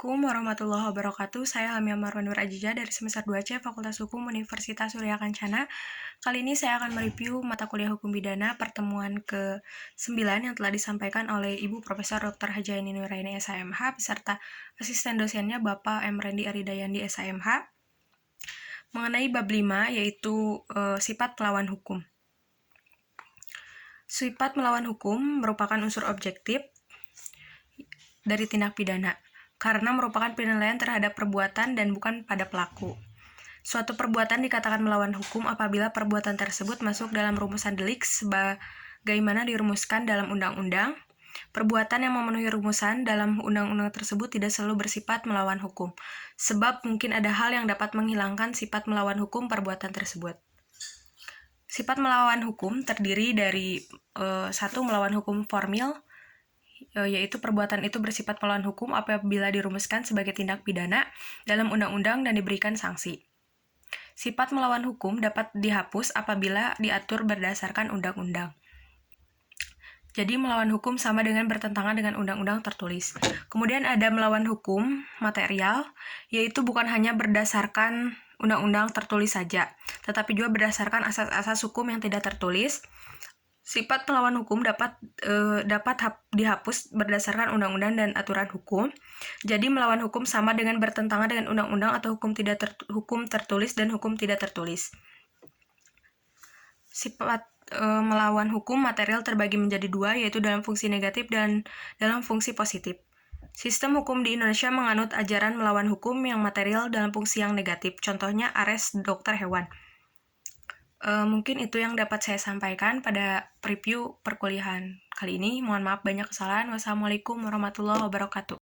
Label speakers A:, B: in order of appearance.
A: Assalamualaikum warahmatullahi wabarakatuh. Saya Hamia Marwan Nur Ajija dari semester 2C Fakultas Hukum Universitas Surya Kencana. Kali ini saya akan mereview mata kuliah Hukum Pidana pertemuan ke-9 yang telah disampaikan oleh Ibu Profesor Dr. Hajaini Nuraini SHMH beserta asisten dosennya Bapak M. Rendi Aridayandi SHMH mengenai bab 5 yaitu sifat melawan hukum. Sifat melawan hukum merupakan unsur objektif dari tindak pidana karena merupakan penilaian terhadap perbuatan dan bukan pada pelaku. Suatu perbuatan dikatakan melawan hukum apabila perbuatan tersebut masuk dalam rumusan delik sebagaimana dirumuskan dalam undang-undang. Perbuatan yang memenuhi rumusan dalam undang-undang tersebut tidak selalu bersifat melawan hukum, sebab mungkin ada hal yang dapat menghilangkan sifat melawan hukum perbuatan tersebut. Sifat melawan hukum terdiri dari satu, melawan hukum formil, yaitu perbuatan itu bersifat melawan hukum apabila dirumuskan sebagai tindak pidana dalam undang-undang dan diberikan sanksi. Sifat melawan hukum dapat dihapus apabila diatur berdasarkan undang-undang. Jadi melawan hukum sama dengan bertentangan dengan undang-undang tertulis. Kemudian ada melawan hukum material, yaitu bukan hanya berdasarkan undang-undang tertulis saja, tetapi juga berdasarkan asas-asas hukum yang tidak tertulis. Sifat melawan hukum dapat dihapus berdasarkan undang-undang dan aturan hukum. Jadi melawan hukum sama dengan bertentangan dengan undang-undang atau hukum tertulis dan hukum tidak tertulis. Sifat melawan hukum material terbagi menjadi dua, yaitu dalam fungsi negatif dan dalam fungsi positif. Sistem hukum di Indonesia menganut ajaran melawan hukum yang material dalam fungsi yang negatif. Contohnya ares dokter hewan. Mungkin itu yang dapat saya sampaikan pada preview perkuliahan kali ini. Mohon maaf banyak kesalahan. Wassalamualaikum warahmatullahi wabarakatuh.